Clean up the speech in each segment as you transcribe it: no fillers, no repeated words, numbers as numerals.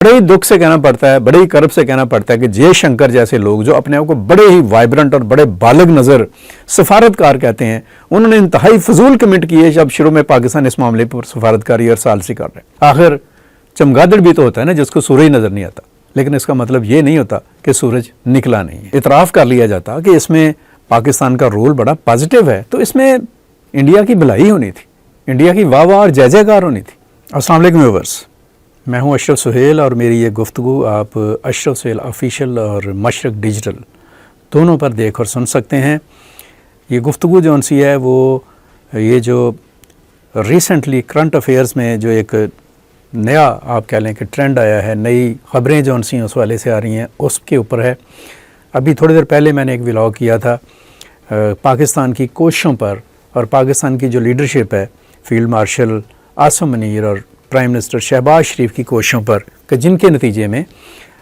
बड़े ही दुख से कहना पड़ता है, बड़े ही कर्ब से कहना पड़ता है कि जय शंकर जैसे लोग जो अपने आप को बड़े ही वाइब्रेंट और बड़े बालग नज़र सफारतकार कहते हैं, उन्होंने इंतहाई फजूल कमेंट किए जब शुरू में पाकिस्तान इस मामले पर सफारतकारी और सालसी कर रहे हैं। आखिर चमगादड़ भी तो होता है ना जिसको सूरज नज़र नहीं आता, लेकिन इसका मतलब ये नहीं होता कि सूरज निकला नहीं है। इतराफ़ कर लिया जाता कि इसमें पाकिस्तान का रोल बड़ा पॉजिटिव है, तो इसमें इंडिया की भलाई होनी थी, इंडिया की वाह वाह और जय जयकार होनी थी। अस्सलाम वालेकुम व्यूअर्स, मैं हूं अशरफ सुहेल और मेरी ये गुफ्तगू आप अशरफ सुहेल ऑफिशियल और मशरक डिजिटल दोनों पर देख और सुन सकते हैं। ये गुफ्तगू जौन सी है वो ये जो रिसेंटली करंट अफेयर्स में जो एक नया आप कह लें कि ट्रेंड आया है, नई ख़बरें जौन सी उस वाले से आ रही हैं उसके ऊपर है। अभी थोड़ी देर पहले मैंने एक व्लॉग किया था पाकिस्तान की कोशिशों पर और पाकिस्तान की जो लीडरशिप है फील्ड मार्शल आसिम मुनीर और प्राइम मिनिस्टर शहबाज शरीफ की कोशिशों पर कि जिनके नतीजे में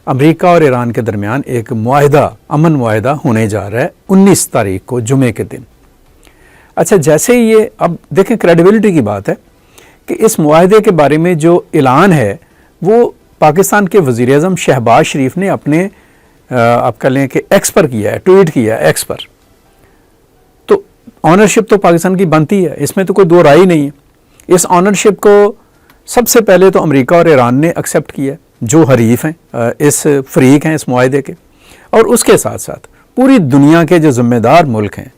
अमेरिका और ईरान के दरमियान एक मुआहिदा, अमन मुआहिदा होने जा रहा है 19 तारीख को जुमे के दिन। अच्छा, जैसे ही ये अब देखें क्रेडिबिलिटी की बात है कि इस मुआहिदे के बारे में जो ऐलान है वो पाकिस्तान के वज़ीर-ए-आज़म शहबाज शरीफ ने अपने आप कह लें कि एक्स पर किया है, ट्वीट किया है एक्स पर। तो ऑनरशिप तो पाकिस्तान की बनती है, इसमें तो कोई दो राय नहीं है। इस ऑनरशिप को सबसे पहले तो अमेरिका और ईरान ने एक्सेप्ट किया जो हरीफ हैं, इस फरीक हैं इस मुआहिदे के, और उसके साथ साथ पूरी दुनिया के जो ज़िम्मेदार मुल्क हैं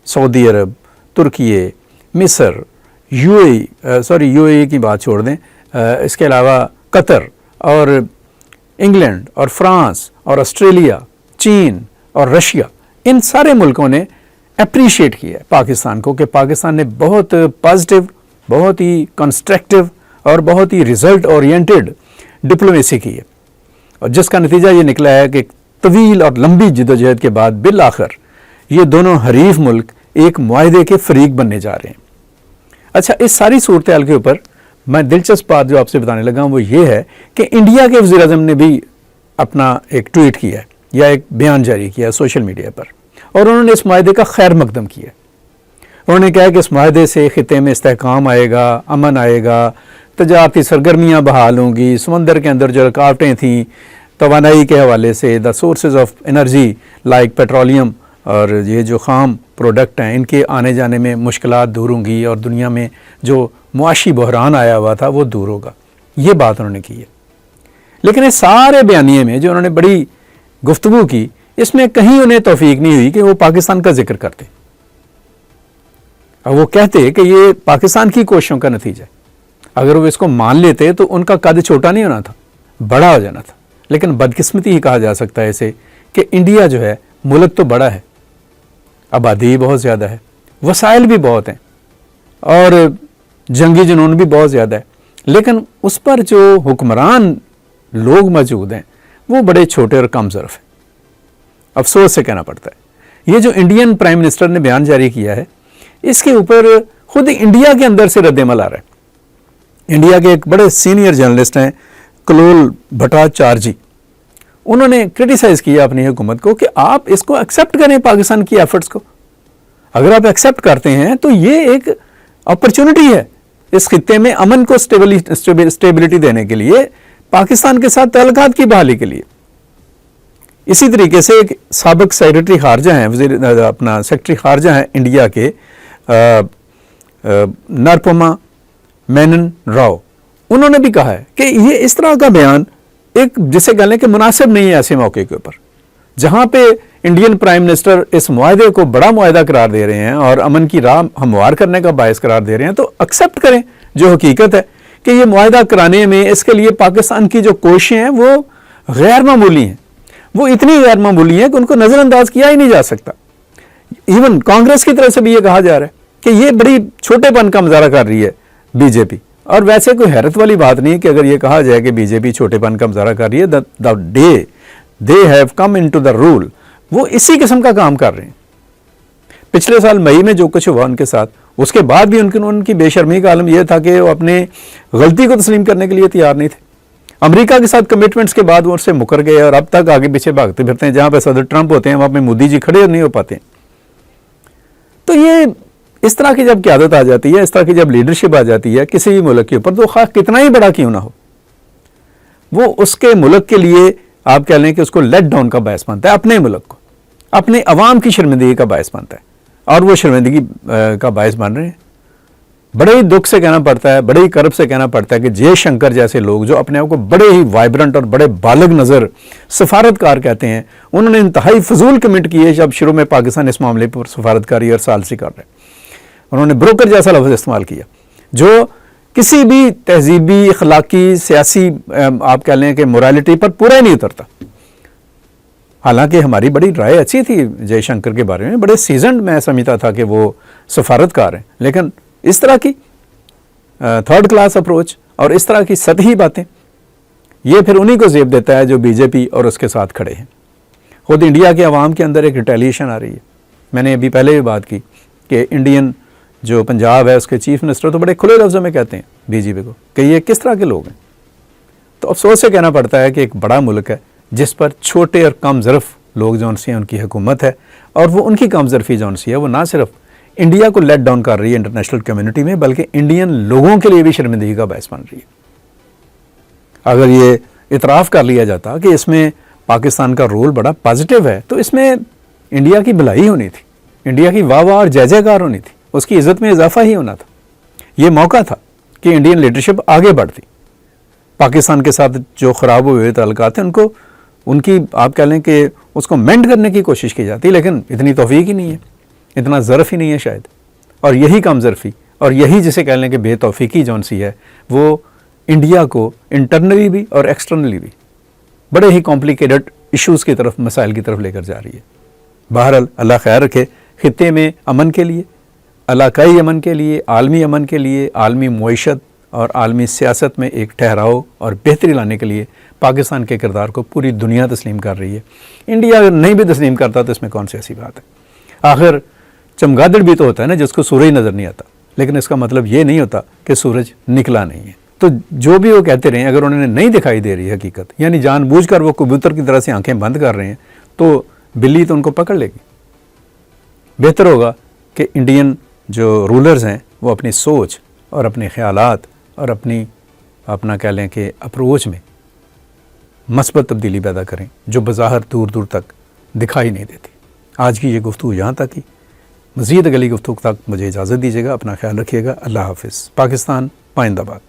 सऊदी अरब, तुर्की, मिस्र, यूएई की बात छोड़ दें, इसके अलावा कतर और इंग्लैंड और फ्रांस और ऑस्ट्रेलिया, चीन और रशिया, इन सारे मुल्कों ने अप्रीशिएट किया है पाकिस्तान को कि पाकिस्तान ने बहुत पॉजिटिव, बहुत ही कंस्ट्रक्टिव और बहुत ही रिज़ल्ट ओरिएंटेड डिप्लोमेसी की है, और जिसका नतीजा ये निकला है कि तवील और लंबी जदोजहद के बाद बिल आखिर ये दोनों हरीफ मुल्क एक मुआहिदे के फरीक बनने जा रहे हैं। अच्छा, इस सारी सूरत हाल के ऊपर मैं दिलचस्प बात जो आपसे बताने लगा हूँ वो ये है कि इंडिया के वज़ीर-ए-आज़म ने भी अपना एक ट्वीट किया है या एक बयान जारी किया है सोशल मीडिया पर, और उन्होंने इस मुआहिदे का खैर मकदम किया। उन्होंने कहा कि इस मुआहिदे से ख़ित्ते में इस्तेहकाम आएगा, अमन आएगा, तजारती सरगर्मियाँ बहाल होंगी, समंदर के अंदर जो रुकावटें थीं तवानाई के हवाले से, the sources of energy like petroleum और ये जो ख़ाम प्रोडक्ट हैं इनके आने जाने में मुश्किलात दूर होंगी, और दुनिया में जो मुआशी बहरान आया हुआ था वो दूर होगा। ये बात उन्होंने की है। लेकिन इस सारे बयानिए में जो उन्होंने बड़ी गुफ्तगू की, इसमें कहीं उन्हें तौफीक नहीं हुई कि वो पाकिस्तान का जिक्र करते। अब वो कहते कि ये पाकिस्तान की कोशिशों का नतीजा है। अगर वो इसको मान लेते तो उनका कद छोटा नहीं होना था, बड़ा हो जाना था। लेकिन बदकिस्मती ही कहा जा सकता है इसे कि इंडिया जो है मुल्क तो बड़ा है, आबादी बहुत ज़्यादा है, वसाइल भी बहुत हैं और जंगी जुनून भी बहुत ज़्यादा है, लेकिन उस पर जो हुक्मरान लोग मौजूद हैं वो बड़े छोटे और कम ज़र्फ़ हैं। अफसोस से कहना पड़ता है। ये जो इंडियन प्राइम मिनिस्टर ने बयान जारी किया है इसके ऊपर खुद इंडिया के अंदर से रद्द-ए-अमल आ रहा है। इंडिया के एक बड़े सीनियर जर्नलिस्ट हैं कलोल भट्टाचार्य, उन्होंने क्रिटिसाइज़ किया अपनी हुकूमत को कि आप इसको एक्सेप्ट करें पाकिस्तान की एफर्ट्स को। अगर आप एक्सेप्ट करते हैं तो ये एक अपॉर्चुनिटी है इस खित्ते में अमन को स्टेबिलिटी देने के लिए, पाकिस्तान के साथ ताल्लुकात की बहाली के लिए। इसी तरीके से एक साबिक सेक्रेटरी खारजा हैं, अपना सेक्रेटरी खारजा हैं इंडिया के नरपमा मेनन राव, उन्होंने भी कहा है कि ये इस तरह का बयान एक जिसे कह लें कि मुनासिब नहीं है ऐसे मौके के ऊपर, जहां पे इंडियन प्राइम मिनिस्टर इस मुआहिदे को बड़ा मुआहिदा करार दे रहे हैं और अमन की राह हमवार करने का बायस करार दे रहे हैं। तो एक्सेप्ट करें जो हकीकत है कि ये मुआहिदा कराने में इसके लिए पाकिस्तान की जो कोशिशें हैं वो गैर मामूली हैं, वो इतनी गैर मामूली हैं कि उनको नज़रअंदाज किया ही नहीं जा सकता। इवन कांग्रेस की तरफ से भी ये कहा जा रहा है कि ये बड़ी छोटेपन का मुजाहरा कर रही है बीजेपी, और वैसे कोई हैरत वाली बात नहीं है कि अगर ये कहा जाए कि बीजेपी छोटेपन का मुजाहरा कर रही है। The day they have come into the rule, वो इसी किस्म का काम कर रहे हैं। पिछले साल मई में जो कुछ हुआ उनके साथ, उसके बाद भी उनकी बेशर्मी का आलम यह था कि वो अपने गलती को तस्लीम करने के लिए तैयार नहीं थे। अमेरिका के साथ कमिटमेंट्स के बाद वो उससे मुकर गए और अब तक आगे पीछे भागते फिरते हैं। जहां पे सदर ट्रंप होते हैं वहां पे मोदी जी खड़े नहीं हो पाते। तो ये इस तरह की जब क़यादत आ जाती है, इस तरह की जब लीडरशिप आ जाती है किसी भी मुल्क के ऊपर, तो खास कितना ही बड़ा क्यों ना हो, وہ اس کے ملک کے لیے آپ کہہ لیں کہ اس کو لیٹ ڈاؤن کا باعث بنتا ہے، اپنے ملک کو، اپنے عوام کی شرمندگی کا باعث بنتا ہے، اور وہ شرمندگی کا باعث بن رہے ہیں۔ بڑے ہی دکھ سے کہنا پڑتا ہے، بڑے ہی کرب سے کہنا پڑتا ہے کہ جے شنکر جیسے لوگ جو اپنے آپ کو بڑے ہی وائبرنٹ اور بڑے بالغ نظر سفارتکار کہتے ہیں، انہوں نے انتہائی فضول کمنٹ کیے جب شروع میں پاکستان اس معاملے پر سفارتکاری اور ثالثی کر رہے ہیں۔ انہوں نے بروکر جیسا لفظ استعمال کیا جو کسی بھی تہذیبی، اخلاقی، سیاسی آپ کہہ لیں کہ مورالٹی پر پورا ہی نہیں اترتا۔ حالانکہ ہماری بڑی رائے اچھی تھی جے شنکر کے بارے میں، بڑے سیزنڈ میں سمجھتا تھا کہ وہ سفارتکار ہیں، لیکن اس طرح کی تھرڈ کلاس اپروچ اور اس طرح کی سطحی باتیں، یہ پھر انہی کو زیب دیتا ہے جو بی جے پی اور اس کے ساتھ کھڑے ہیں۔ خود انڈیا کے عوام کے اندر ایک ریٹیلیشن آ رہی ہے۔ میں نے ابھی پہلے بھی بات کی کہ انڈین جو پنجاب ہے اس کے چیف منسٹر تو بڑے کھلے لفظوں میں کہتے ہیں بی جے پی کو کہ یہ کس طرح کے لوگ ہیں۔ تو افسوس سے کہنا پڑتا ہے کہ ایک بڑا ملک ہے جس پر چھوٹے اور کم ظرف لوگ جو ہیں ان کی حکومت ہے، اور وہ ان کی کم ظرفی جو ہے وہ نہ صرف انڈیا کو لیٹ ڈاؤن کر رہی ہے انٹرنیشنل کمیونٹی میں، بلکہ انڈین لوگوں کے لیے بھی شرمندگی کا باعث بن رہی ہے۔ اگر یہ اعتراف کر لیا جاتا کہ اس میں پاکستان کا رول بڑا پازیٹیو ہے تو اس میں انڈیا کی بھلائی ہونی تھی، انڈیا کی واہ واہ اور جے جے کار ہونی تھی، اس کی عزت میں اضافہ ہی ہونا تھا۔ یہ موقع تھا کہ انڈین لیڈرشپ آگے بڑھتی، پاکستان کے ساتھ جو خراب ہوئے تعلقات ہیں ان کی آپ کہہ لیں کہ اس کو مینڈ کرنے کی کوشش کی جاتی، لیکن اتنی توفیق ہی نہیں ہے، اتنا ظرف ہی نہیں ہے شاید۔ اور یہی کم ظرفی اور یہی جسے کہہ لیں کہ بے توفیقی جون سی ہے، وہ انڈیا کو انٹرنلی بھی اور ایکسٹرنلی بھی بڑے ہی کمپلیکیٹڈ ایشوز کی طرف، مسائل کی طرف لے کر جا رہی ہے۔ بہرحال اللہ خیر رکھے، خطے میں امن کے لیے، علاقائی امن کے لیے، عالمی امن کے لیے، عالمی معیشت اور عالمی سیاست میں ایک ٹھہراؤ اور بہتری لانے کے لیے پاکستان کے کردار کو پوری دنیا تسلیم کر رہی ہے۔ انڈیا اگر نہیں بھی تسلیم کرتا تو اس میں کون سی ایسی بات ہے؟ آخر چمگادڑ بھی تو ہوتا ہے نا جس کو سورج نظر نہیں آتا، لیکن اس کا مطلب یہ نہیں ہوتا کہ سورج نکلا نہیں ہے۔ تو جو بھی وہ کہتے رہیں، اگر انہوں نے نہیں دکھائی دے رہی حقیقت، یعنی جان بوجھ کر وہ کبوتر کی طرح سے آنکھیں بند کر رہے ہیں، تو بلی تو ان کو پکڑ لے گی۔ بہتر ہوگا کہ انڈین جو رولرز ہیں وہ اپنی سوچ اور اپنے خیالات اور اپنا کہہ لیں کہ اپروچ میں مثبت تبدیلی پیدا کریں جو بظاہر دور دور تک دکھائی نہیں دیتی۔ آج کی یہ گفتگو یہاں تک ہی، مزید اگلی گفتگو تک مجھے اجازت دیجیے گا، اپنا خیال رکھیے گا۔ اللہ حافظ۔ پاکستان پائندہ باد۔